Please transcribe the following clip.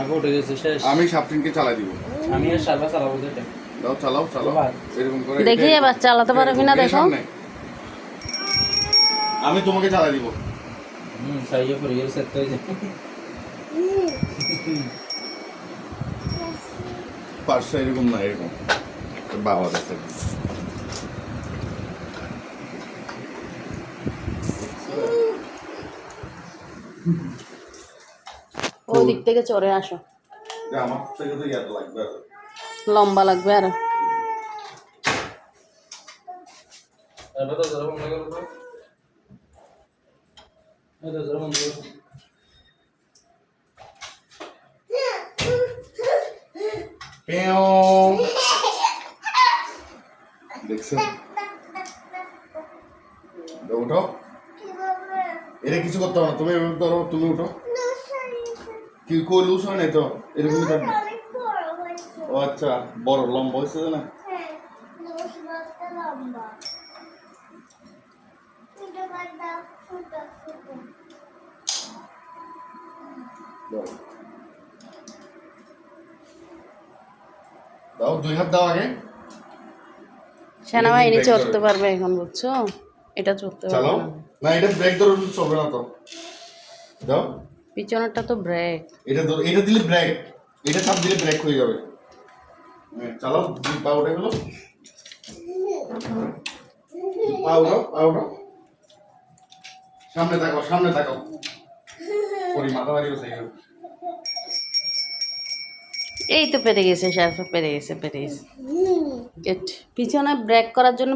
আমাকে উঠে গেছে শেষ। আমি সাবটিনকে চালাই দিব। আমি আর সারবা চালাবো যেটা। দাও চালাও চালাও এরকম করে দেখি এবার চালাতে পারবি না দেখো। আমি তোমাকে চালাই দিব। সাইয়ে পড়ে গেছে সেট হয়ে যায়। পার্শ্ব এরকম না এরকম বাবা দেখতে ওই দিক থেকে চড়ে আসো, আমার থেকে তো ইয়াদ লাগবে লম্বা লাগবে আর এটা তো জরম লাগে তো। এটা জরম লাগে। পেও দেখছেন উঠো এটা কিছু করতে হবে না তুমি এভাবে ধরো তুমি উঠো কি কই লুজ হয় নাই তো এরকমই থাকবে ও আচ্ছা বড় লম্বা হয়েছে না দাও দুই হাত দাও আগে সেনাবাহিনী চড়তে পারবে এখন, বুঝছো? এটা চড়তে পারবে চালাও না। না এটা ব্রেক ধরো চলবে না তো দাও পিছনেরটা তো ব্রেক। এটা ধরো এটা দিলে ব্রেক এটা চাপ দিলে ব্রেক হয়ে যাবে চালাও দুই পা উঠে গেলো পা উঠো সামনে তাকাও পরি মাথা বাড়ি বসে গেল এই তো পেরে গেছে, পেরে গেছে। পিছনে ব্রেক করার জন্য